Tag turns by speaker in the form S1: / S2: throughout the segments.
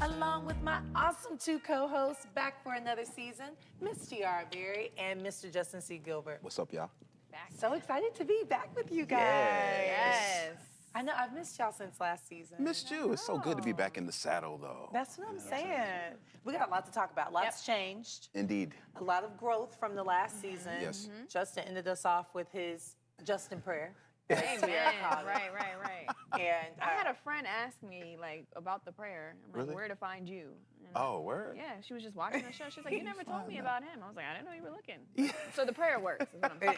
S1: along with my awesome two co-hosts back for another season, Miss Tiara Berry and Mr. Justin C. Gilbert.
S2: What's up, y'all?
S1: So excited to be back with you guys.
S2: Yes.
S1: I know I've missed y'all since last season.
S2: Missed you. It's so good to be back in the saddle, though.
S1: That's what I'm saying. We got a lot to talk about. Lots changed.
S2: Indeed.
S1: A lot of growth from the last season.
S2: Yes.
S1: Justin ended us off with his Justin prayer.
S3: Amen. Right.
S1: And
S3: I had a friend ask me like about the prayer. I'm like,
S2: Really?
S3: where to find you? And
S2: Oh, word?
S3: yeah, she was just watching the show. She's like, you never told me about him. I was like, I didn't know you were looking. So the prayer works. Is what I'm saying.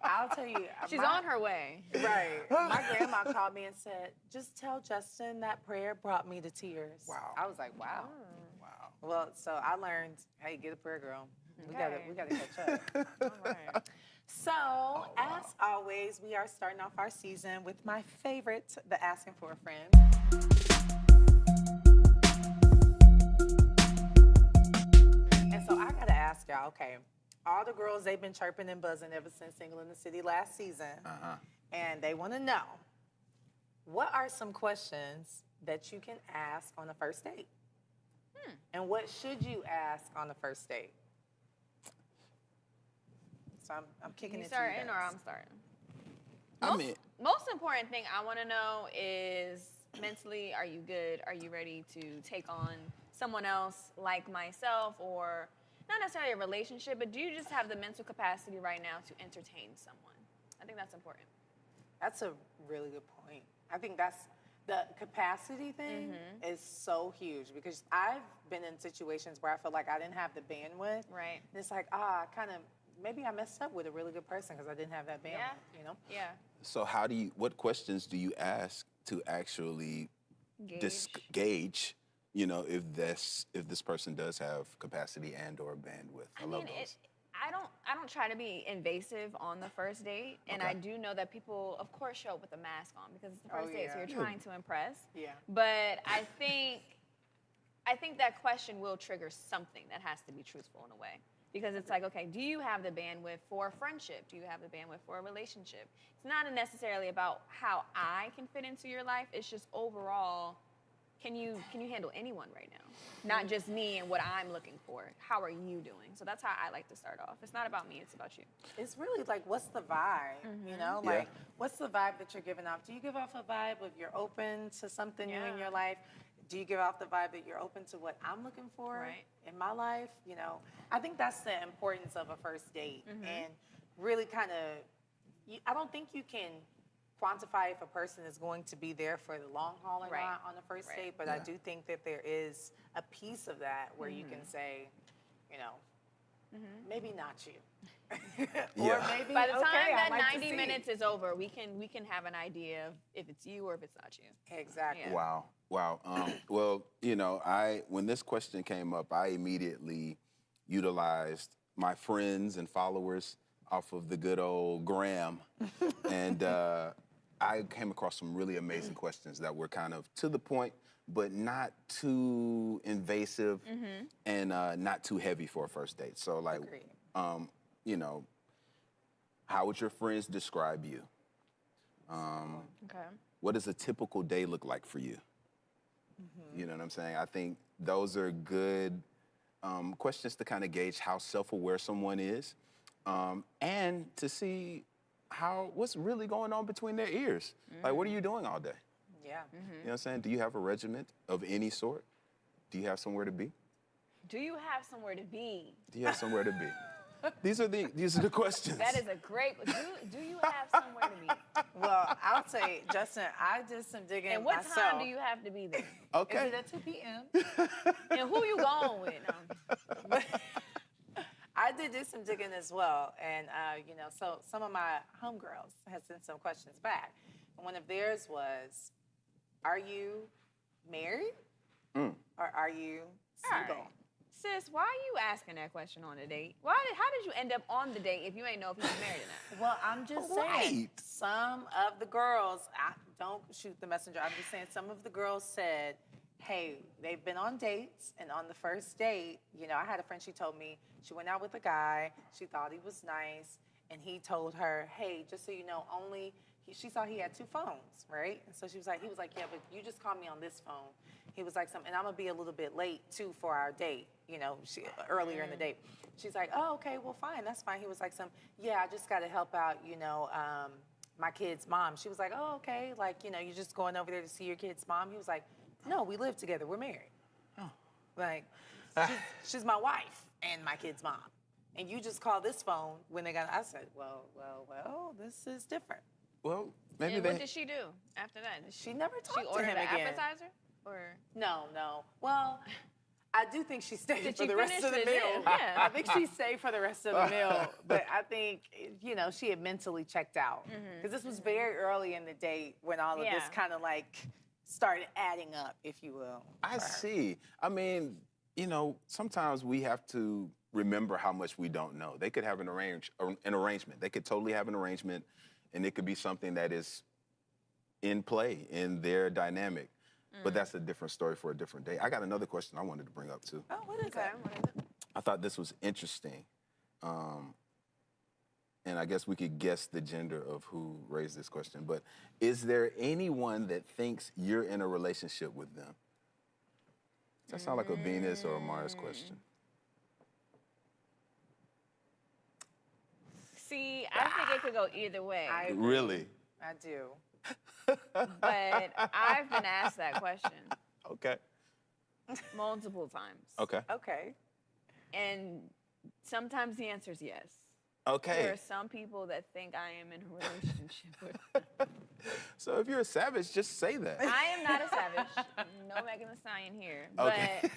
S1: I'll tell you.
S3: She's on her way.
S1: Right. My grandma called me and said, just tell Justin that prayer brought me to tears.
S2: Wow.
S1: I was like, wow.
S2: Wow.
S1: Well, so I learned, hey, get a prayer, girl. We
S3: Okay.
S1: gotta catch up.
S3: All right.
S1: So, as always, we are starting off our season with my favorite, the Asking for a Friend. And so I gotta ask y'all, okay, all the girls, they've been chirping and buzzing ever since Single in the City last season. And they wanna know, what are some questions that you can ask on a first date? And what should you ask on a first date? So I'm kicking
S3: You
S1: it to you
S3: starting or
S1: guys.
S3: I'm starting?
S2: I mean,
S3: Most important thing I want to know is mentally, are you good? Are you ready to take on someone else like myself, or not necessarily a relationship, but do you just have the mental capacity right now to entertain someone? I think that's important.
S1: That's a really good point. I think that's the capacity thing is so huge because I've been in situations where I feel like I didn't have the bandwidth.
S3: Right.
S1: And it's like, maybe I messed up with a really good person because I didn't have that bandwidth, you know?
S3: Yeah.
S2: so what questions do you ask to actually gauge, if this person does have capacity and or bandwidth? I love those.
S3: I don't try to be invasive on the first date, and
S2: Okay.
S3: I do know that people, of course, show up with a mask on because it's the first date, so
S1: yeah.
S3: you're trying to impress.
S1: Yeah.
S3: But I think that question will trigger something that has to be truthful in a way. Because it's like, okay, do you have the bandwidth for a friendship? Do you have the bandwidth for a relationship? It's not necessarily about how I can fit into your life. It's just overall, can you handle anyone right now? Not just me and what I'm looking for. How are you doing? So that's how I like to start off. It's not about me, it's about you.
S1: It's really like, what's the vibe? You know,
S2: Yeah.
S1: like, what's the vibe that you're giving off? Do you give off a vibe of you're open to something new in
S3: Yeah.
S1: your life? Do you give off the vibe that you're open to what I'm looking for
S3: Right.
S1: in my life? You know, I think that's the importance of a first date and really kind of, I don't think you can quantify if a person is going to be there for the long haul or
S3: Right.
S1: not on the first
S3: Right.
S1: date, but I
S2: Yeah.
S1: do think that there is a piece of that where you can say, you know, maybe not you. Or
S2: Yeah.
S1: maybe,
S3: By the time
S1: okay,
S3: that
S1: I'd like to
S3: 90
S1: see.
S3: minutes is over, we can have an idea of if it's you or if it's not you.
S1: Exactly.
S3: Yeah.
S2: Wow. Well, when this question came up, I immediately utilized my friends and followers off of the good old Graham. And I came across some really amazing questions that were kind of to the point, but not too invasive and not too heavy for a first date. So, like,
S1: Agreed.
S2: how would your friends describe you?
S3: Okay.
S2: What does a typical day look like for you? You know what I'm saying? I think those are good questions to kind of gauge how self-aware someone is, and to see what's really going on between their ears. Like, what are you doing all day?
S1: Yeah.
S2: You know what I'm saying? Do you have a regiment of any sort? Do you have somewhere to be?
S3: Do you have somewhere to be?
S2: Do you have somewhere to be? These are the questions.
S3: That is a great. Do you have somewhere to be?
S1: Well, I'll say, Justin, I did some digging
S3: And what
S1: myself.
S3: time do you have to be there?
S2: Okay.
S1: Is it at 2 p.m.?
S3: And who you going with? No.
S1: I did do some digging as well. And, so some of my homegirls had sent some questions back. And one of theirs was, are you married or are you single?
S3: All right. Sis, why are you asking that question on a date? How did you end up on the date if you ain't know if he was married or not?
S1: Well, I'm just saying,
S2: Right.
S1: some of the girls, don't shoot the messenger. I'm just saying, some of the girls said, hey, they've been on dates, and on the first date, I had a friend, she told me she went out with a guy, she thought he was nice, and he told her, hey, just so you know, she saw he had 2 phones, right? And so he was like, yeah, but you just call me on this phone. He was like, and I'm gonna be a little bit late too for our date, earlier in the date. She's like, oh, okay, well, fine, that's fine. He was like, yeah, I just gotta help out, my kid's mom. She was like, oh, okay, like, you're just going over there to see your kid's mom. He was like, no, we live together, we're married. Like, she's my wife and my kid's mom. And you just call this phone when they got, I said, well, this is different.
S2: Well, maybe
S3: And
S2: they.
S3: what did she do after that? Did
S1: She never talked
S3: she
S1: to
S3: ordered
S1: him
S3: an
S1: again.
S3: appetizer? Or
S1: No. Well, I do think she stayed
S3: Did
S1: for
S3: she
S1: the rest
S3: finish
S1: of the
S3: the
S1: meal.
S3: dinner? Yeah.
S1: I think she stayed for the rest of the meal. But I think, she had mentally checked out. Because this was very early in the date when all of this
S3: Yeah.
S1: kind of like started adding up, if you will.
S2: I see. I mean, sometimes we have to remember how much we don't know. They could have an arrangement. They could totally have an arrangement, and it could be something that is in play in their dynamic. But that's a different story for a different day. I got another question I wanted to bring up too.
S1: Oh, what is
S3: Okay,
S1: that?
S3: what is it?
S2: I thought this was interesting. And I guess we could guess the gender of who raised this question. But is there anyone that thinks you're in a relationship with them? Does that sound like a Venus or a Mars question?
S3: See, I think it could go either way.
S1: I agree.
S2: Really?
S1: I do.
S3: But I've been asked that question
S2: Okay.
S3: multiple times.
S2: Okay.
S1: Okay.
S3: And sometimes the answer is yes.
S2: Okay.
S3: There are some people that think I am in a relationship with them.
S2: So if you're a savage, just say that.
S3: I am not a savage. No Megan Thee Stallion here.
S2: Okay.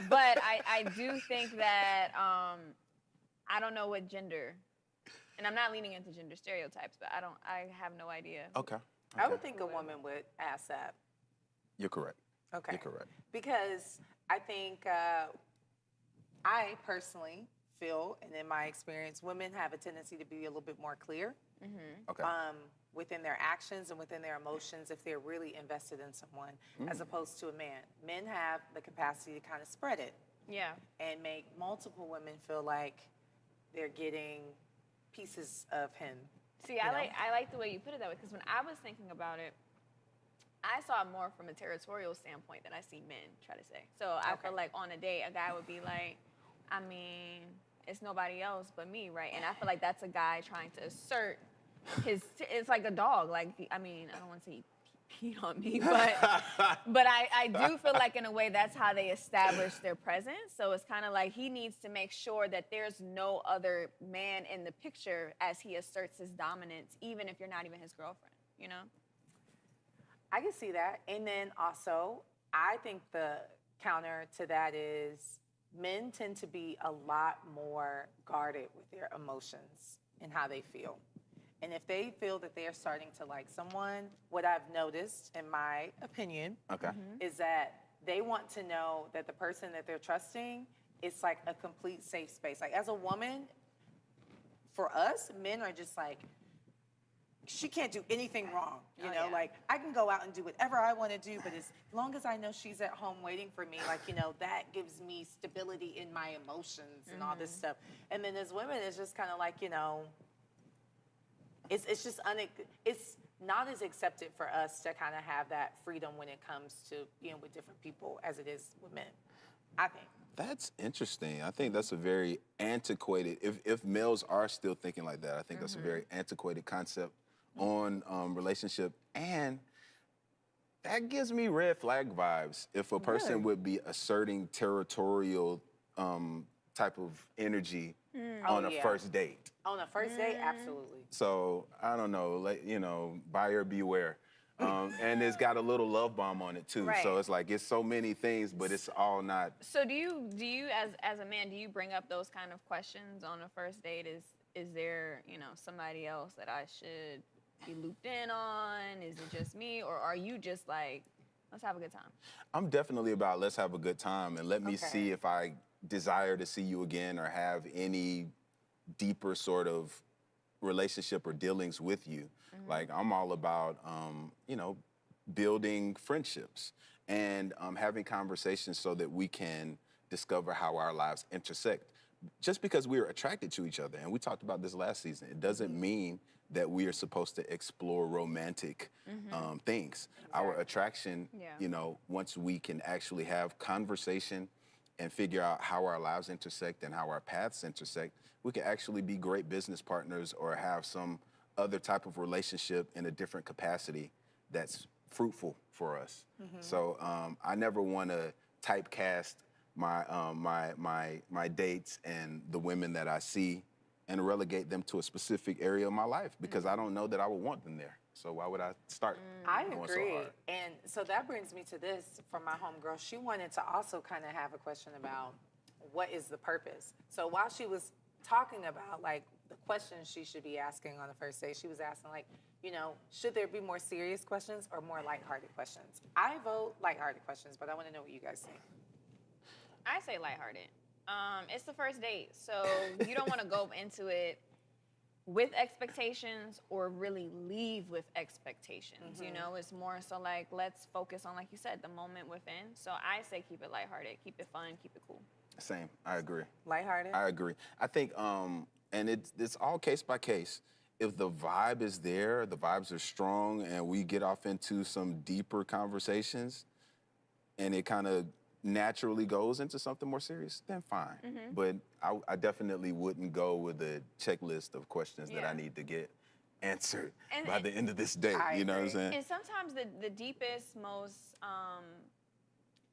S3: But I do think that I don't know what gender, and I'm not leaning into gender stereotypes, but I have no idea.
S2: Okay.
S1: I would think a woman would ask that.
S2: You're correct.
S1: Okay.
S2: You're correct.
S1: Because I think I personally feel, and in my experience, women have a tendency to be a little bit more clear
S2: Okay.
S1: within their actions and within their emotions if they're really invested in someone, as opposed to a man. Men have the capacity to kind of spread it
S3: Yeah.
S1: and make multiple women feel like they're getting pieces of him.
S3: See, I like the way you put it that way, because when I was thinking about it, I saw it more from a territorial standpoint than I see men try to say. So I feel like on a date, a guy would be like, I mean, it's nobody else but me, right? And I feel like that's a guy trying to assert it's like a dog. Like, I mean, I don't want to say he peed on me, but I do feel like in a way that's how they establish their presence. So it's kind of like he needs to make sure that there's no other man in the picture as he asserts his dominance, even if you're not even his girlfriend, you know?
S1: I can see that. And then also, I think the counter to that is men tend to be a lot more guarded with their emotions and how they feel. And if they feel that they are starting to like someone, what I've noticed, in my opinion,
S2: Okay.
S1: is that they want to know that the person that they're trusting is like a complete safe space. Like as a woman, for us, men are just like, she can't do anything wrong. You know,
S3: yeah.
S1: like I can go out and do whatever I want to do, but as long as I know she's at home waiting for me, like, that gives me stability in my emotions and all this stuff. And then as women, it's just kind of like, it's just, it's not as accepted for us to kind of have that freedom when it comes to being with different people as it is with men, I think.
S2: That's interesting. I think that's a very antiquated, if males are still thinking like that, I think that's a very antiquated concept on relationship. And that gives me red flag vibes if a person
S1: Really?
S2: would be asserting territorial type of energy on
S1: Oh,
S2: a
S1: yeah.
S2: first date.
S1: On a first date, absolutely.
S2: So I don't know, like, buyer beware. And it's got a little love bomb on it too. So
S3: Right.
S2: it's like, it's so many things, but it's all not.
S3: So do you as a man, do you bring up those kind of questions on a first date? Is there, somebody else that I should be looped in on? Is it just me? Or are you just like, let's have a good time?
S2: I'm definitely about let's have a good time and let me
S1: Okay.
S2: see if I desire to see you again or have any deeper sort of relationship or dealings with you. Like I'm all about, building friendships and having conversations so that we can discover how our lives intersect. Just because we're attracted to each other, and we talked about this last season, it doesn't mean that we are supposed to explore romantic things. Our attraction,
S3: Yeah.
S2: you know, once we can actually have conversation and figure out how our lives intersect and how our paths intersect, we can actually be great business partners or have some other type of relationship in a different capacity that's fruitful for us. So I never want to typecast my dates and the women that I see and relegate them to a specific area of my life because I don't know that I would want them there. So why would I start
S1: I
S2: going so
S1: agree.
S2: hard?
S1: And so that brings me to this from my homegirl. She wanted to also kind of have a question about what is the purpose. So while she was talking about like the questions she should be asking on the first date, she was asking like, you know, should there be more serious questions or more lighthearted questions? I vote lighthearted questions, but I want to know what you guys think.
S3: I say lighthearted. It's the first date, so you don't want to go into it with expectations or really leave with expectations. You know, it's more so like, let's focus on, like you said, the moment within. So I say keep it lighthearted, keep it fun, keep it cool.
S2: Same, I agree.
S1: Lighthearted?
S2: I agree. I think, and it's all case by case. If the vibe is there, the vibes are strong, and we get off into some deeper conversations, and it kind of naturally goes into something more serious, then fine. But I definitely wouldn't go with a checklist of questions that I
S3: Yeah.
S2: need to get answered
S3: And-
S2: by the end of this day.
S1: I
S2: You know what I'm
S1: agree.
S2: saying?
S3: And sometimes the deepest, most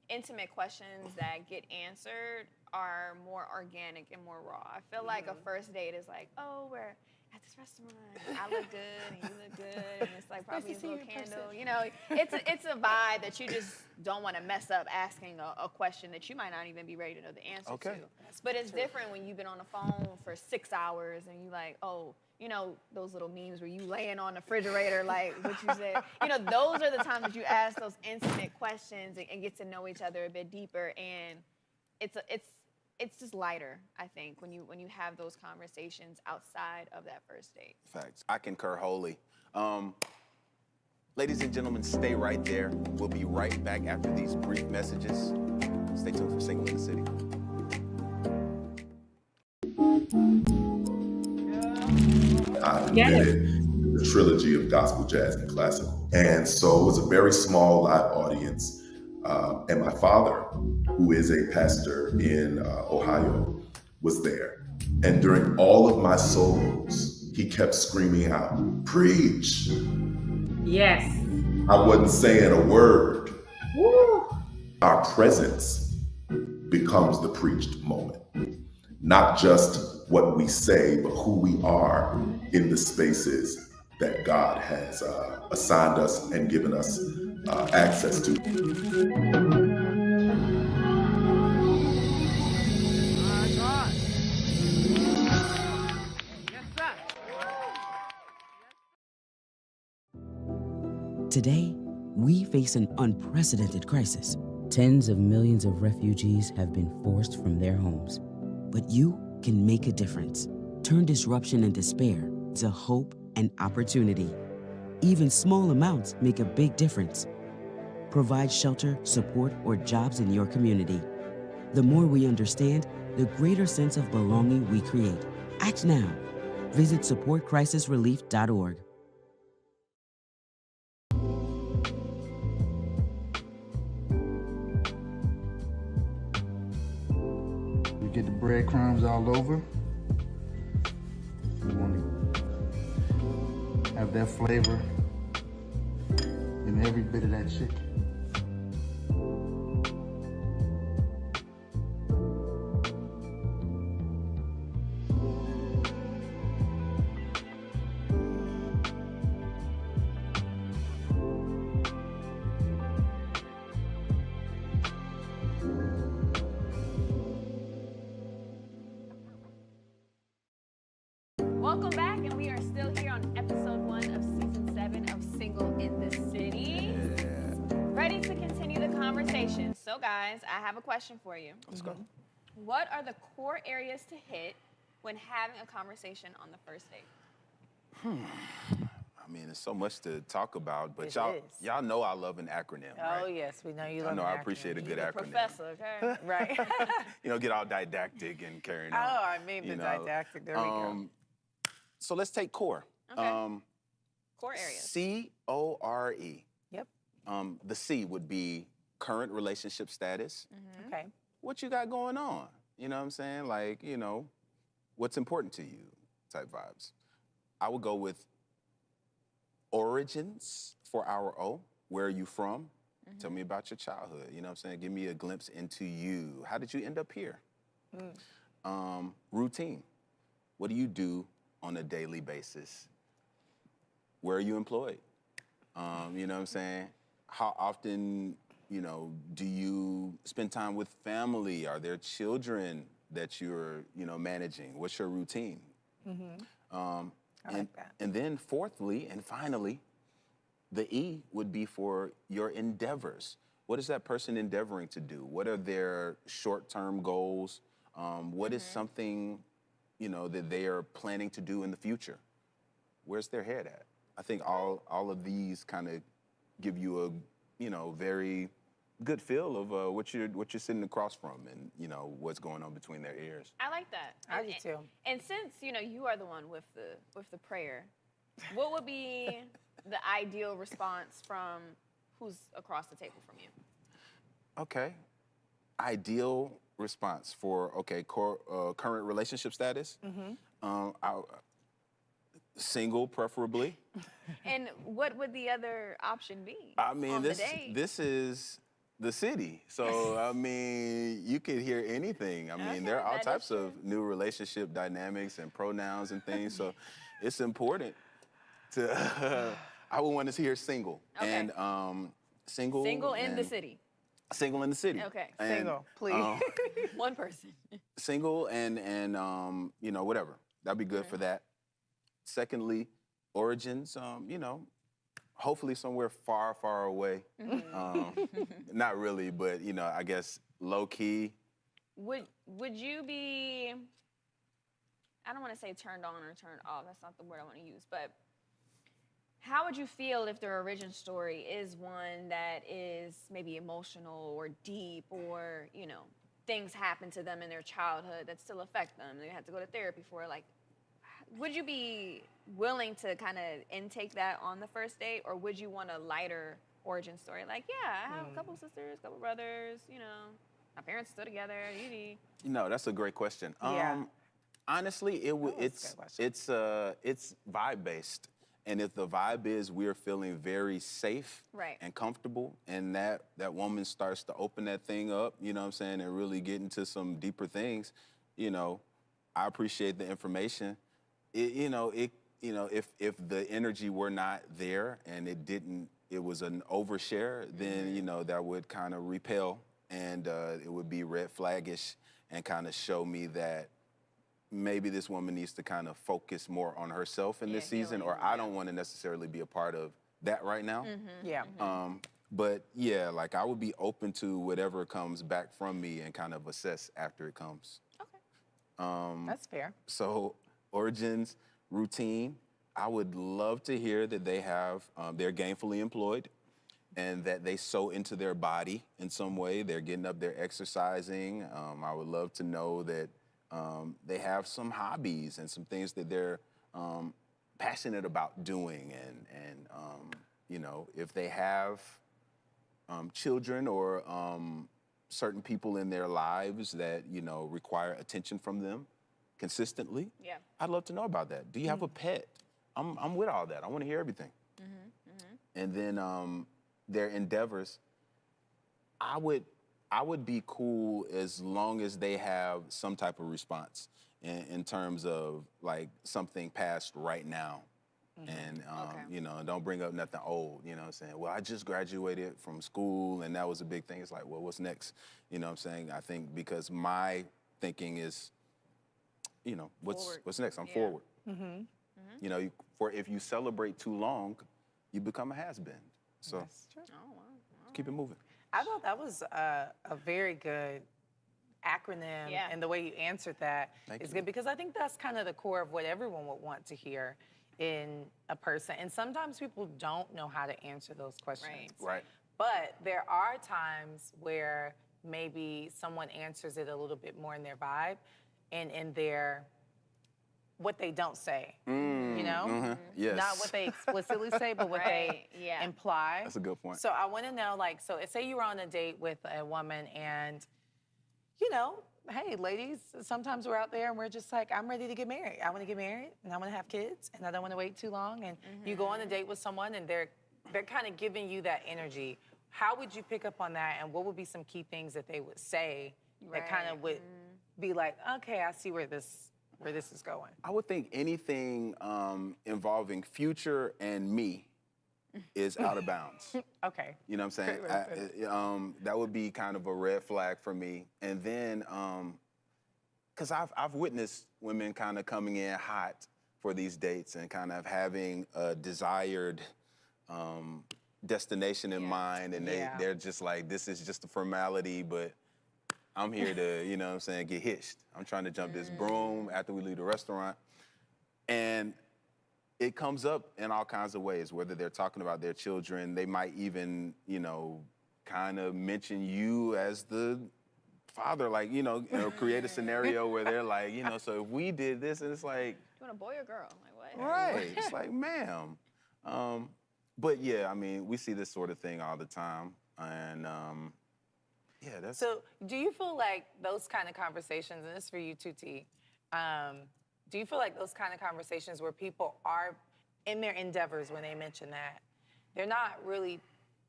S3: intimate questions that get answered are more organic and more raw. I feel like a first date is like, oh, we're at this restaurant. I look good and you look good, and it's like probably a
S1: to see
S3: little
S1: you in
S3: candle.
S1: person.
S3: You know, it's a vibe that you just don't want to mess up asking a question that you might not even be ready to know the answer
S2: Okay.
S3: to. But it's different when you've been on the phone for 6 hours and you like, oh, you know, those little memes where you laying on the refrigerator like what you said. You know, those are the times that you ask those intimate questions and get to know each other a bit deeper. And it's just lighter, I think, when you have those conversations outside of that first date.
S2: Facts. I concur wholly. Ladies and gentlemen, stay right there. We'll be right back after these brief messages. Stay tuned for Single in the City.
S4: I invented the trilogy of gospel, jazz, and classical. And so it was a very small live audience. And my father, who is a pastor in Ohio, was there. And during all of my solos, he kept screaming out, "Preach!"
S5: Yes.
S4: I wasn't saying a word.
S5: Woo.
S4: Our presence becomes the preached moment. Not just what we say, but who we are in the spaces that God has assigned us and given us access to.
S6: Today, we face an unprecedented crisis. Tens of millions of refugees have been forced from their homes. But you can make a difference. Turn disruption and despair to hope and opportunity. Even small amounts make a big difference. Provide shelter, support, or jobs in your community. The more we understand, the greater sense of belonging we create. Act now. Visit supportcrisisrelief.org.
S7: We get the breadcrumbs all over. We want to have that flavor in every bit of that chicken.
S3: Welcome back, and we are still here on episode 1 of season 7 of Single in the City. Ready to continue the conversation. So, guys, I have a question for you.
S2: Let's go.
S3: What are the core areas to hit when having a conversation on the first date?
S2: I mean, there's so much to talk about, but
S1: It
S2: y'all,
S1: is.
S2: y'all know I love an acronym,
S1: Oh,
S2: right?
S1: yes, we know you
S2: I
S1: love
S2: know
S1: an
S2: I
S1: acronym.
S2: appreciate a good
S3: You're the
S2: acronym.
S3: professor, okay?
S1: Right.
S2: You know, get all didactic and carrying
S1: Oh,
S2: on.
S1: I made the
S2: you know.
S1: didactic. There we go.
S2: So let's take core.
S3: Okay. Core areas.
S2: CORE.
S1: Yep.
S2: The C would be current relationship status.
S1: Okay.
S2: What you got going on? You know what I'm saying? Like, you know, what's important to you type vibes. I would go with origins for our O. Where are you from? Tell me about your childhood. You know what I'm saying? Give me a glimpse into you. How did you end up here? Routine. What do you do on a daily basis? Where are you employed? You know what I'm saying? How often, you know, do you spend time with family? Are there children that you're, you know, managing? What's your routine?
S1: I like that.
S2: And then fourthly and finally, the E would be for your endeavors. What is that person endeavoring to do? What are their short-term goals? What is something, you know, that they are planning to do in the future? Where's their head at? I think all of these kind of give you a, you know, very good feel of what you're sitting across from, and you know what's going on between their ears.
S3: I like that.
S1: I do too.
S3: And since you know you are the one with the prayer, what would be the ideal response from who's across the table from you?
S2: Okay. Ideal response for current relationship status. Single, preferably.
S3: And what would the other option be?
S2: I mean,
S3: on the date?
S2: this is the city, so I mean, you could hear anything. I mean,
S3: Okay,
S2: there are all
S3: that is
S2: types
S3: true.
S2: of new relationship dynamics and pronouns and things. So it's important to. I would want to hear single
S3: Okay.
S2: and single.
S3: Single in the
S2: and-
S3: city.
S2: Single in the city.
S3: Okay.
S2: And,
S1: Single, please.
S3: One person.
S2: single and you know, whatever. That'd be good for that. Secondly, origins, you know, hopefully somewhere far, far away. Not really, but you know, I guess low key.
S3: Would you be? I don't want to say turned on or turned off. That's not the word I want to use. But how would you feel if their origin story is one that is maybe emotional or deep, or you know, things happen to them in their childhood that still affect them? They had to go to therapy for. Like, would you be willing to kind of intake that on the first date, or would you want a lighter origin story? Like, yeah, I have a couple sisters, couple brothers. You know, my parents still together.
S2: No, that's a great question.
S1: Yeah.
S2: Honestly,
S1: That's a good question.
S2: it's vibe based, and if the vibe is we're feeling very safe
S3: Right.
S2: and comfortable, and that woman starts to open that thing up, you know what I'm saying, and really get into some deeper things, you know, I appreciate the information. If the energy were not there and it was an overshare, then you know that would kind of repel, and it would be red flaggish and kind of show me that maybe this woman needs to kind of focus more on herself in this season,
S3: healing,
S2: or I don't want to necessarily be a part of that right now.
S1: Yeah.
S2: But yeah, like I would be open to whatever comes back from me and kind of assess after it comes.
S3: Okay.
S1: That's fair.
S2: So origins, routine. I would love to hear that they have, they're gainfully employed and that they sew into their body in some way. They're getting up, they're exercising. I would love to know that they have some hobbies and some things that they're passionate about doing. And you know, if they have children or certain people in their lives that, you know, require attention from them consistently,
S3: Yeah.
S2: I'd love to know about that. Do you have a pet? I'm with all that. I want to hear everything. And then their endeavors, I would be cool as long as they have some type of response in terms of like something past right now. And, you know, don't bring up nothing old, you know what I'm saying? Well, I just graduated from school and that was a big thing. It's like, well, what's next? You know what I'm saying? I think because my thinking is, you know, what's next? I'm
S3: Yeah.
S2: forward. You know, if you celebrate too long, you become a has-been. So
S1: That's true.
S3: Oh wow.
S2: keep it moving.
S1: I thought that was a very good acronym,
S3: Yeah.
S1: and the way you answered that
S2: Thank
S1: is
S2: you.
S1: good, because I think that's kind of the core of what everyone would want to hear in a person. And sometimes people don't know how to answer those questions.
S2: Right.
S1: But there are times where maybe someone answers it a little bit more in their vibe and in their what they don't say, you know?
S2: Yes.
S1: Not what they explicitly say, but what
S3: Right,
S1: they
S3: yeah.
S1: imply.
S2: That's a good point.
S1: So I want to know, like, so say you were on a date with a woman and, you know, hey, ladies, sometimes we're out there and we're just like, I'm ready to get married. I want to get married and I want to have kids and I don't want to wait too long. And you go on a date with someone and they're kind of giving you that energy. How would you pick up on that? And what would be some key things that they would say that kind of would be like, okay, I see where this is going?
S2: I would think anything involving Future and me is out of bounds.
S1: Okay.
S2: You know what I'm saying?
S1: Great way to put
S2: That would be kind of a red flag for me. And then, because I've witnessed women kind of coming in hot for these dates and kind of having a desired destination in mind, and they're just like, this is just a formality, but I'm here to, you know what I'm saying, get hitched. I'm trying to jump this broom after we leave the restaurant. And it comes up in all kinds of ways, whether they're talking about their children, they might even, you know, kind of mention you as the father, like, you know, create a scenario where they're like, you know, so if we did this, and it's like,
S3: You want a boy or girl? Like what?
S2: right, it's like, ma'am. But yeah, I mean, we see this sort of thing all the time, and yeah, that's.
S1: So do you feel like those kind of conversations, and this is for you too, T, do you feel like those kind of conversations where people are in their endeavors when they mention that, they're not really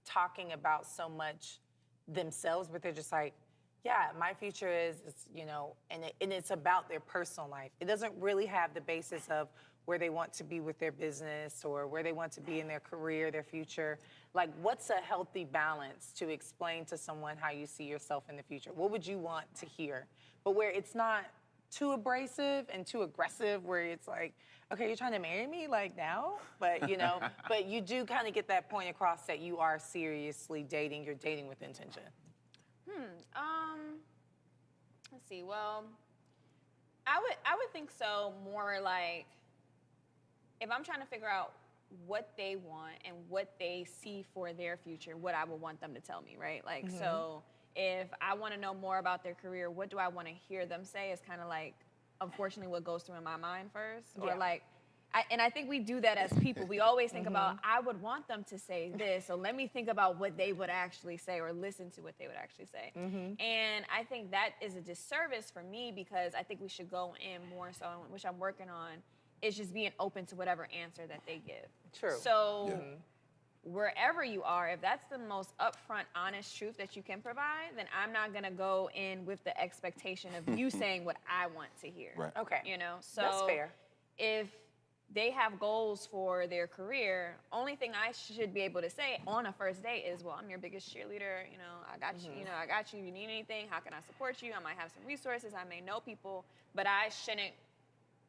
S1: talking about so much themselves, but they're just like, yeah, my future is you know, and it's about their personal life. It doesn't really have the basis of where they want to be with their business or where they want to be in their career, their future. Like, what's a healthy balance to explain to someone how you see yourself in the future? What would you want to hear? But where it's not too abrasive and too aggressive, where it's like, okay, you're trying to marry me like now? But, you know, but you do kind of get that point across that you are seriously dating, you're dating with intention.
S3: Let's see. Well, I would think so. More like if I'm trying to figure out what they want and what they see for their future, what I would want them to tell me, right? Like, so if I want to know more about their career, what do I want to hear them say? Is kind of like, unfortunately, what goes through in my mind first, or like. I think we do that as people. We always think about, I would want them to say this, so let me think about what they would actually say or listen to what they would actually say. And I think that is a disservice for me because I think we should go in more so, which I'm working on, is just being open to whatever answer that they give.
S1: True.
S3: So wherever you are, if that's the most upfront, honest truth that you can provide, then I'm not gonna go in with the expectation of you saying what I want to hear.
S2: Right.
S1: Okay.
S3: You know, so
S1: That's fair.
S3: if they have goals for their career, only thing I should be able to say on a first date is, well, I'm your biggest cheerleader, you know, I got you, you know, I got you, if you need anything, how can I support you? I might have some resources, I may know people, but I shouldn't,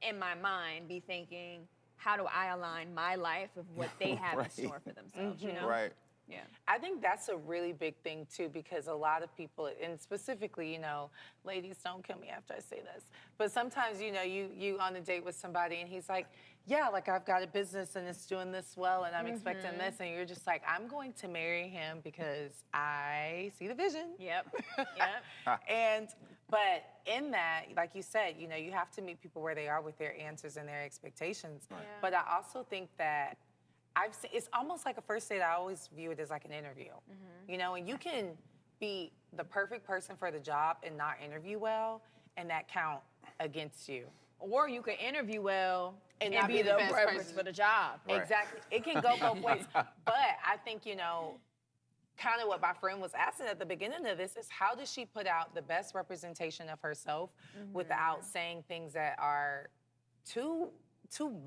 S3: in my mind, be thinking, how do I align my life with what they have in store for themselves, you know?
S2: Right.
S3: Yeah.
S1: I think that's a really big thing too, because a lot of people, and specifically, you know, ladies, don't kill me after I say this, but sometimes, you know, you on a date with somebody and he's like, yeah, like I've got a business and it's doing this well and I'm expecting this, and you're just like, I'm going to marry him because I see the vision.
S3: Yep. Yep.
S1: But in that, like you said, you know, you have to meet people where they are with their answers and their expectations.
S3: Yeah.
S1: But I also think that I've seen, it's almost like a first date. I always view it as like an interview, you know, and you can be the perfect person for the job and not interview well, and that count against you.
S3: Or you could interview well and
S1: not
S3: be
S1: be
S3: the
S1: the best
S3: preference
S1: person.
S3: for the job.
S2: Right.
S1: Exactly. It can go both ways. But I think, you know, kind of what my friend was asking at the beginning of this is, how does she put out the best representation of herself without saying things that are too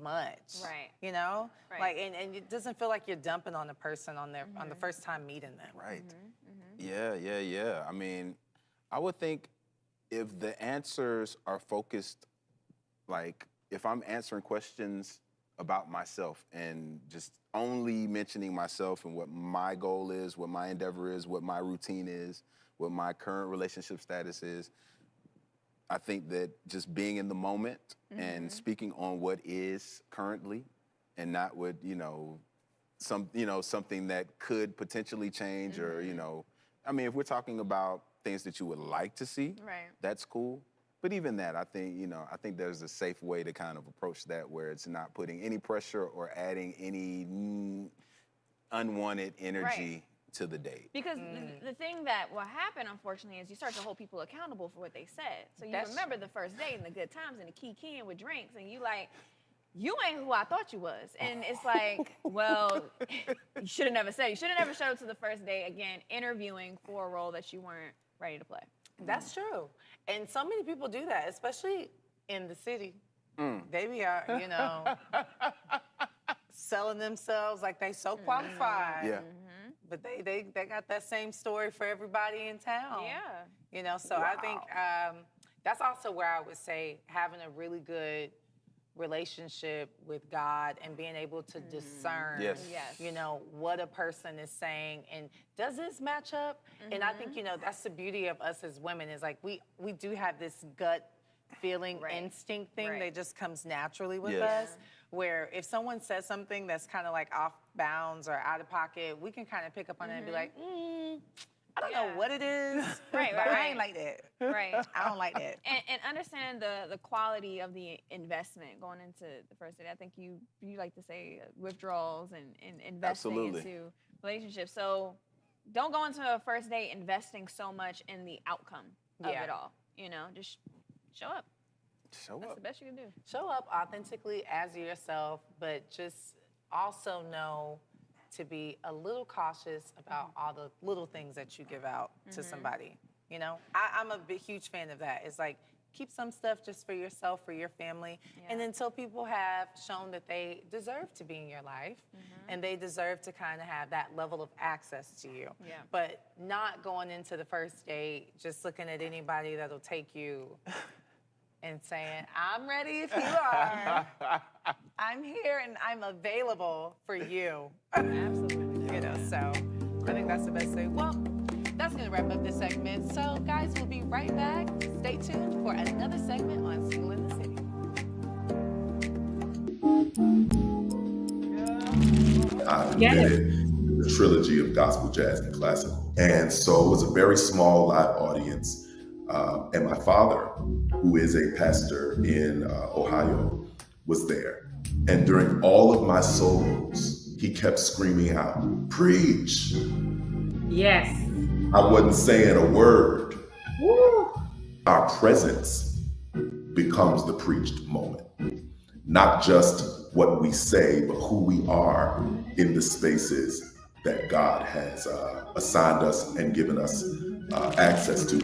S1: much?
S3: Right.
S1: You know?
S3: Right.
S1: Like, and it doesn't feel like you're dumping on the person on their on the first time meeting them.
S2: Right. Yeah. I mean, I would think if the answers are focused, like if I'm answering questions about myself and just only mentioning myself and what my goal is, what my endeavor is, what my routine is, what my current relationship status is, I think that just being in the moment and speaking on what is currently and not what, you know, something that could potentially change or, you know, I mean, if we're talking about things that you would like to see,
S3: Right.
S2: that's cool. But even that, I think, I think there's a safe way to kind of approach that where it's not putting any pressure or adding any unwanted energy to the date.
S3: Because the thing that will happen, unfortunately, is you start to hold people accountable for what they said. So you
S1: That's
S3: remember the first date and the good times and the keying with drinks, and you like, you ain't who I thought you was. And it's like, well, you should have never said. You should have never showed up to the first date, again, interviewing for a role that you weren't ready to play.
S1: That's true. And so many people do that, especially in the city. They be out, selling themselves like they so qualified.
S2: Yeah.
S1: But they got that same story for everybody in town.
S3: Yeah.
S1: So I think that's also where I would say having a really good relationship with God and being able to discern,
S2: Yes.
S1: what a person is saying and does this match up? And I think, that's the beauty of us as women is like we do have this gut feeling instinct thing that just comes naturally with
S2: Yes.
S1: us, where if someone says something that's kind of like off bounds or out of pocket, we can kind of pick up on it and be like, I don't know what it is, but I ain't like that.
S3: Right.
S1: I don't like that.
S3: And understand the quality of the investment going into the first date. I think you like to say withdrawals and investing
S2: Absolutely.
S3: into relationships. So don't go into a first date investing so much in the outcome of it all. Just show up.
S2: Show
S3: That's
S2: up.
S3: the best you can do.
S1: Show up authentically as yourself, but just also know to be a little cautious about all the little things that you give out to somebody. I'm a huge fan of that. It's like, keep some stuff just for yourself, for your family, and until people have shown that they deserve to be in your life and they deserve to kind of have that level of access to you.
S3: Yeah.
S1: But not going into the first date, just looking at anybody that'll take you and saying, I'm ready if you are. I'm here and I'm available for you.
S3: Absolutely.
S1: So I think that's the best thing. Well, that's gonna wrap up this segment. So guys, we'll be right back. Stay tuned for another segment on Single in the City.
S4: I invented the trilogy of gospel, jazz, and classical. And so it was a very small live audience. And my father, who is a pastor in Ohio, was there. And during all of my solos, he kept screaming out, "Preach."
S5: Yes.
S4: I wasn't saying a word.
S5: Woo.
S4: Our presence becomes the preached moment. Not just what we say, but who we are in the spaces that God has assigned us and given us access to.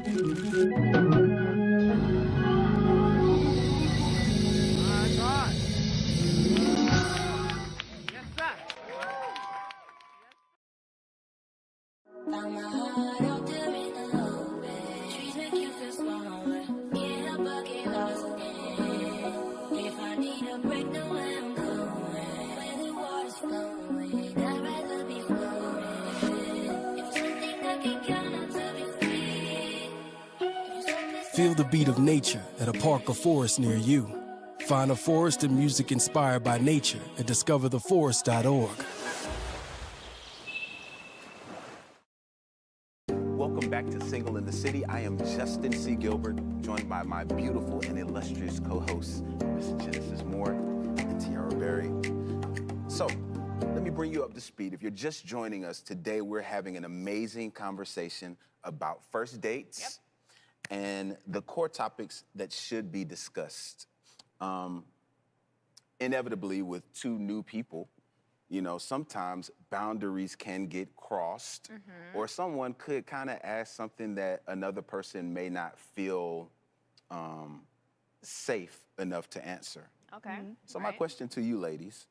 S8: Found my heart out there in the low bed. Trees make you feel smaller. Can't help but get lost again. If I need a break, know where I'm going. Where the water's flowing, I'd rather be flowing. If something I can count on to be free.
S9: Feel the beat of nature at a park or forest near you. Find a forest and music inspired by nature at discovertheforest.org.
S2: Welcome back to Single in the City. I am Justin C. Gilbert, joined by my beautiful and illustrious co-hosts, Miss Genesis Moore and Tiara Berry. So, let me bring you up to speed. If you're just joining us today, we're having an amazing conversation about first dates and the core topics that should be discussed. Inevitably, with two new people, sometimes boundaries can get crossed, or someone could kind of ask something that another person may not feel safe enough to answer.
S3: Okay.
S2: So my question to you ladies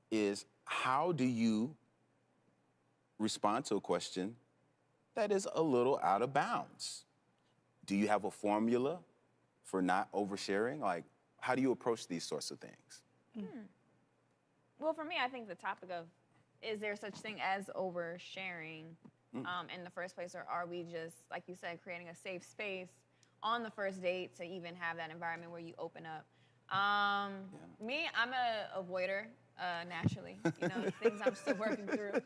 S2: is, how do you respond to a question that is a little out of bounds? Do you have a formula for not oversharing? Like, how do you approach these sorts of things?
S3: Well, for me, I think the topic of, is there such thing as oversharing in the first place, or are we just, like you said, creating a safe space on the first date to even have that environment where you open up? Me, I'm a avoider naturally. Things I'm still working through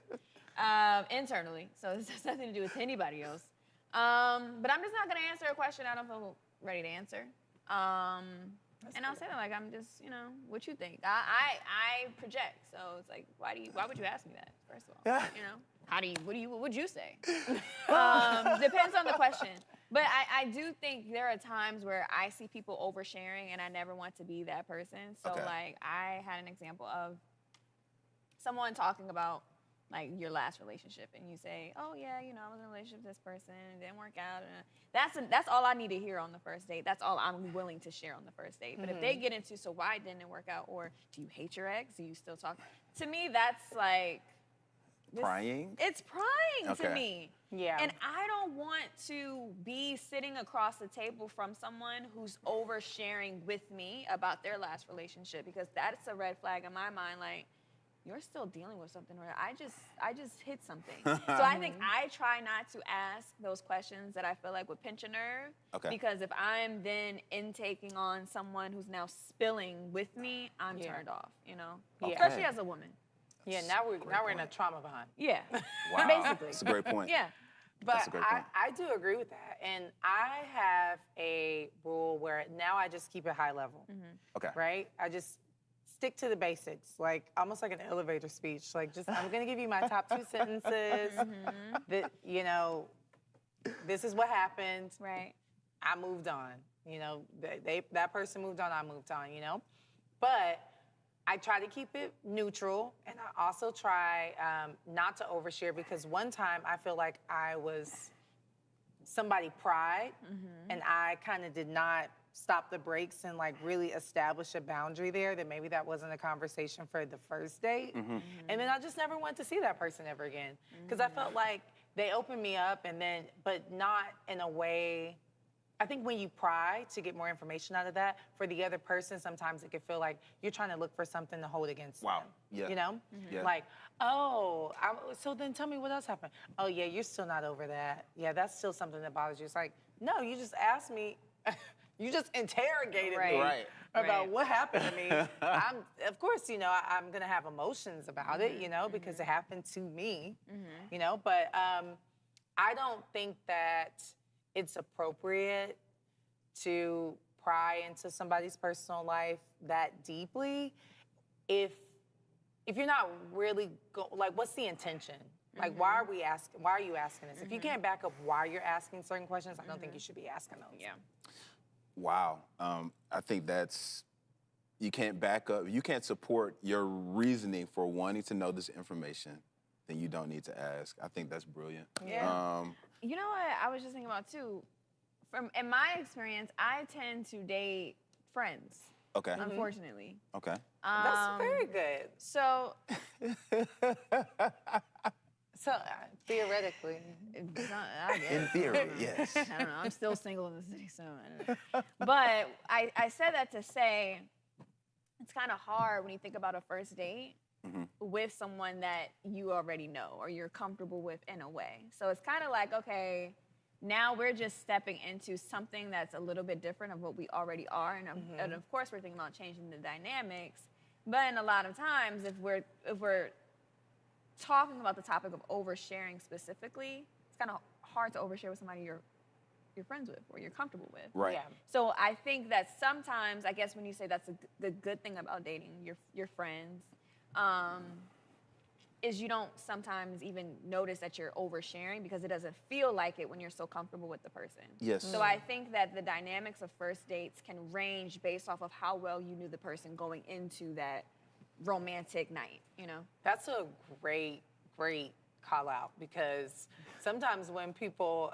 S3: internally, so this has nothing to do with anybody else. But I'm just not going to answer a question I don't feel ready to answer. And I'll say that, like, I'm just, you know, what you think. I project, so it's like, why would you ask me that, first of all? You know, what would you say? Depends on the question. But I do think there are times where I see people oversharing and I never want to be that person. So,
S2: Okay.
S3: like, I had an example of someone talking about, like, your last relationship, and you say, oh, yeah, you know, I was in a relationship with this person, it didn't work out. That's all I need to hear on the first date. That's all I'm willing to share on the first date. But if they get into, so why didn't it work out? Or do you hate your ex? Do you still talk? To me, that's like...
S2: Prying?
S3: It's prying to
S2: Okay.
S3: me.
S1: Yeah.
S3: And I don't want to be sitting across the table from someone who's oversharing with me about their last relationship, because that's a red flag in my mind. Like, you're still dealing with something where I just hit something. So I think I try not to ask those questions that I feel like would pinch a nerve.
S2: Okay.
S3: Because if I'm then intaking on someone who's now spilling with me, I'm
S1: Yeah.
S3: turned off, you know?
S1: Yeah.
S3: Especially as a woman.
S1: Yeah, now we're in a trauma bond.
S3: Yeah.
S2: Wow.
S3: Basically.
S2: That's a great point.
S3: Yeah.
S1: But
S2: That's a great point.
S1: I do agree with that. And I have a rule where now I just keep it high level,
S2: Okay.
S1: right? I just stick to the basics, like almost like an elevator speech. Like, just, I'm going to give you my top 2 sentences. That, you know, this is what happened.
S3: Right.
S1: I moved on. You know, that person moved on, I moved on, you know? But I try to keep it neutral, and I also try not to overshare, because one time I feel like somebody pried, and I kind of did not stop the brakes and like really establish a boundary there, that maybe that wasn't a conversation for the first date. And then I just never went to see that person ever again, because I felt like they opened me up, and then, but not in a way. I think when you pry to get more information out of that, for the other person, sometimes it can feel like you're trying to look for something to hold against
S2: Wow.
S1: them.
S2: Yeah.
S1: You know?
S2: Yeah.
S1: Like, so then tell me what else happened. Oh, yeah, you're still not over that. Yeah, that's still something that bothers you. It's like, no, you just asked me, you just interrogated me
S2: Right.
S1: about
S3: Right.
S1: what happened to me. Of course, you know, I'm going to have emotions about it, you know, because it happened to me, you know, but I don't think that it's appropriate to pry into somebody's personal life that deeply if you're not really like, what's the intention? Like, why are you asking this? If you can't back up why you're asking certain questions, I don't think you should be asking those.
S3: Yeah.
S2: Wow. I think you can't back up, you can't support your reasoning for wanting to know this information, then you don't need to ask. I think that's brilliant.
S1: Yeah.
S3: You know what I was just thinking about too? In my experience, I tend to date friends,
S2: Okay.
S3: unfortunately.
S2: Okay.
S1: That's very good.
S3: So,
S1: So, theoretically.
S3: I guess.
S2: In theory, yes.
S3: I don't know. I'm still single in the city, so I don't know. But I said that to say it's kind of hard when you think about a first date with someone that you already know or you're comfortable with in a way. So it's kind of like, okay, now we're just stepping into something that's a little bit different of what we already are. And of course, we're thinking about changing the dynamics. But in a lot of times, if we're talking about the topic of oversharing specifically, it's kind of hard to overshare with somebody you're friends with or you're comfortable with.
S2: Right.
S1: Yeah.
S3: So I think that sometimes, I guess when you say that's the good thing about dating your friends, is you don't sometimes even notice that you're oversharing because it doesn't feel like it when you're so comfortable with the person.
S2: Yes.
S3: So I think that the dynamics of first dates can range based off of how well you knew the person going into that romantic night, you know?
S1: That's a great call out, because sometimes when people,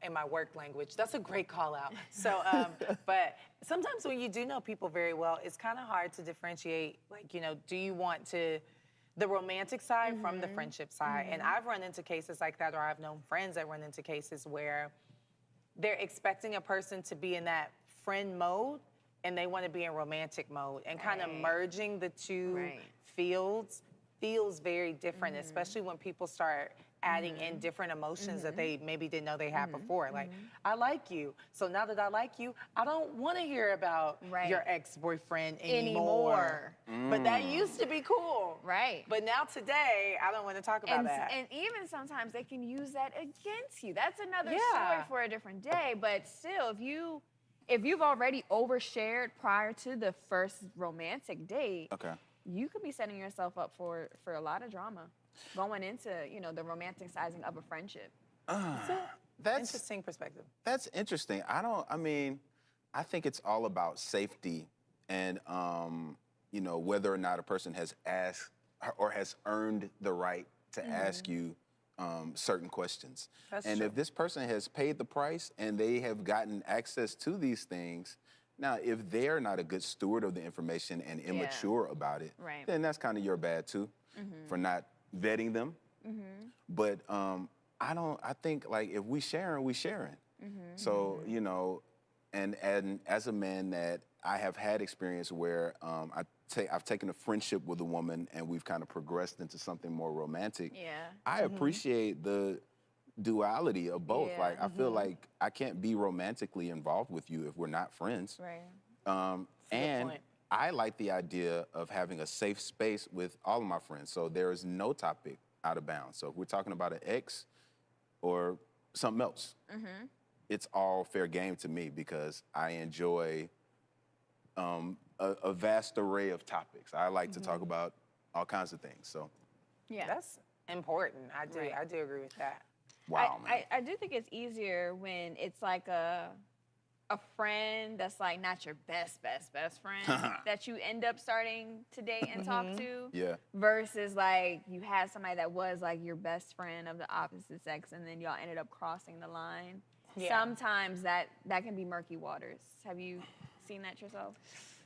S1: in my work language, that's a great call out. So, but sometimes when you do know people very well, it's kind of hard to differentiate, like, you know, do you want the romantic side from the friendship side? And I've run into cases like that, or I've known friends that run into cases where they're expecting a person to be in that friend mode and they want to be in romantic mode, and kind of merging the two fields feels very different, especially when people start adding in different emotions that they maybe didn't know they had before. Like, I like you. So now that I like you, I don't want to hear about
S3: Right.
S1: your ex-boyfriend anymore. But that used to be cool.
S3: Right.
S1: But now today, I don't want to talk about that.
S3: And even sometimes they can use that against you. That's another story
S1: Yeah.
S3: for a different day. But still, if you've already overshared prior to the first romantic date,
S2: Okay.
S3: you could be setting yourself up for a lot of drama going into, the romanticizing of a friendship.
S2: That's
S1: Interesting perspective.
S2: That's interesting. I think it's all about safety and, whether or not a person has asked or has earned the right to ask you certain questions.
S1: That's
S2: and
S1: true.
S2: if this person has paid the price and they have gotten access to these things, now, if they're not a good steward of the information and immature about it,
S3: Right.
S2: then that's kind of your bad too for not vetting them. But I think like if we sharing, we sharing. So, and as a man that I have had experience where I've taken a friendship with a woman and we've kind of progressed into something more romantic.
S3: Yeah.
S2: I appreciate the duality of both.
S3: Yeah.
S2: Like I feel like I can't be romantically involved with you if we're not friends.
S3: Right.
S2: And
S1: point.
S2: I like the idea of having a safe space with all of my friends. So there is no topic out of bounds. So if we're talking about an ex or something else, it's all fair game to me because I enjoy a vast array of topics. I like to talk about all kinds of things. So
S3: Yeah.
S1: That's important. I do.
S3: Right.
S1: I do agree with that.
S2: wow, man.
S3: I do think it's easier when it's like a friend that's like not your best friend that you end up starting to date and talk to
S2: Yeah.
S3: versus like you had somebody that was like your best friend of the opposite sex and then y'all ended up crossing the line.
S1: Yeah.
S3: Sometimes that can be murky waters. Have you seen that yourself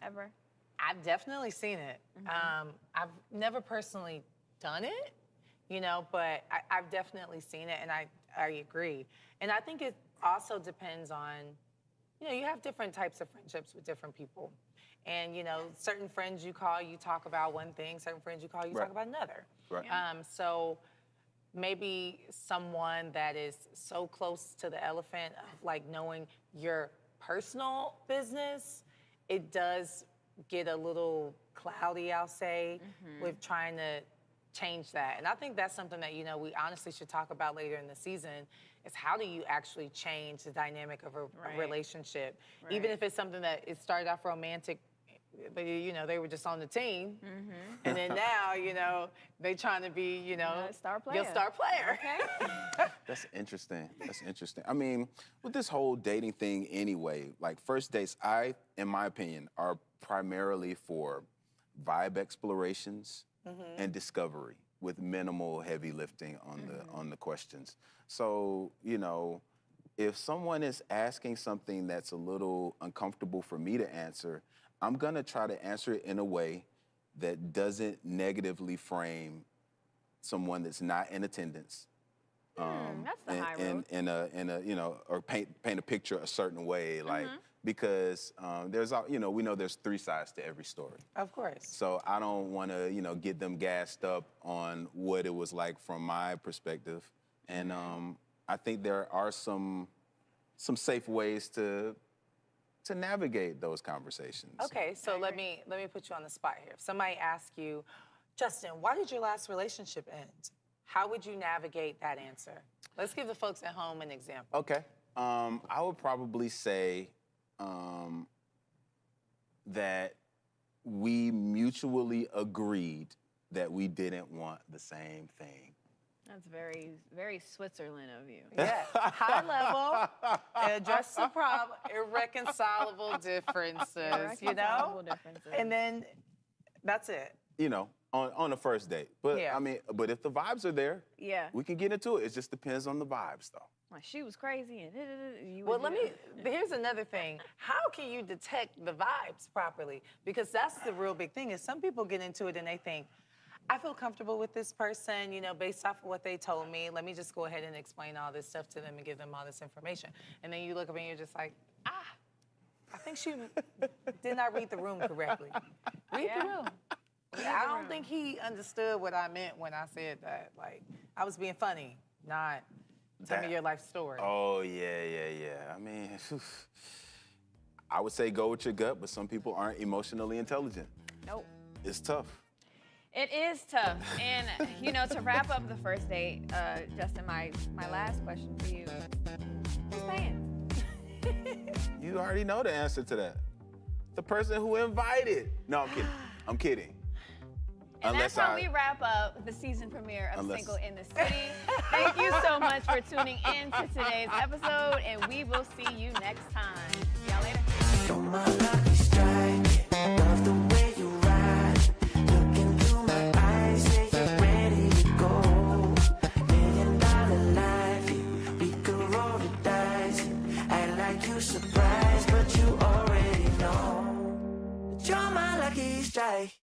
S3: ever?
S1: I've definitely seen it. I've never personally done it, but I've definitely seen it, and I agree. And I think it also depends on, you have different types of friendships with different people. And, certain friends you call, you talk about one thing, certain friends you call, you
S2: Right.
S1: talk about another.
S2: Right.
S1: So maybe someone that is so close to the elephant of like knowing your personal business, it does get a little cloudy, I'll say, with trying to change that. And I think that's something that, we honestly should talk about later in the season is how do you actually change the dynamic of a
S3: Right.
S1: relationship?
S3: Right.
S1: Even if it's something that it started off romantic, but they were just on the team. And then now, they trying to be,
S3: Star player.
S1: your star player.
S2: That's interesting. That's interesting. I mean, with this whole dating thing anyway, like first dates, in my opinion, are primarily for vibe explorations and discovery with minimal heavy lifting on the questions. So, if someone is asking something that's a little uncomfortable for me to answer, I'm gonna try to answer it in a way that doesn't negatively frame someone that's not in attendance.
S3: That's the high road.
S2: in a or paint a picture a certain way, like because there's we know there's three sides to every story.
S1: Of course.
S2: So I don't want to get them gassed up on what it was like from my perspective, and I think there are some safe ways to navigate those conversations.
S1: Okay, so let me put you on the spot here. If somebody asks you, Justin, why did your last relationship end? How would you navigate that answer? Let's give the folks at home an example.
S2: Okay. I would probably say that we mutually agreed that we didn't want the same thing.
S3: That's very, very Switzerland of you.
S1: Yeah, high level, address the problem, irreconcilable differences,
S3: Irreconcilable differences.
S1: And then that's it.
S2: On the first date. But
S1: Yeah.
S2: but if the vibes are there,
S3: Yeah.
S2: we can get into it. It just depends on the vibes, though.
S3: Like she was crazy and you
S1: Well,
S3: would
S1: here's another thing. How can you detect the vibes properly? Because that's the real big thing is some people get into it and they think, I feel comfortable with this person, based off of what they told me. Let me just go ahead and explain all this stuff to them and give them all this information. And then you look up and you're just like, I think she did not read the room correctly. Read the room. I don't think he understood what I meant when I said that. Like, I was being funny, not tell me your life story.
S2: Oh, yeah. I mean, I would say go with your gut, but some people aren't emotionally intelligent.
S3: Nope.
S2: It's tough.
S3: It is tough. And, you know, to wrap up the first date, Justin, my last question for you, who's paying?
S2: You already know the answer to that. The person who invited. No, I'm kidding. I'm kidding.
S3: And that's how we wrap up the season premiere of Single in the City. Thank you so much for tuning in to today's episode, and we will see you next time. See y'all later.
S10: You're my lucky strike. Love the way you ride. Look into my eyes, say you're ready to go. $1 million life, yeah. We could roll the dice. Act like you surprised, but you already know that you're my lucky strike.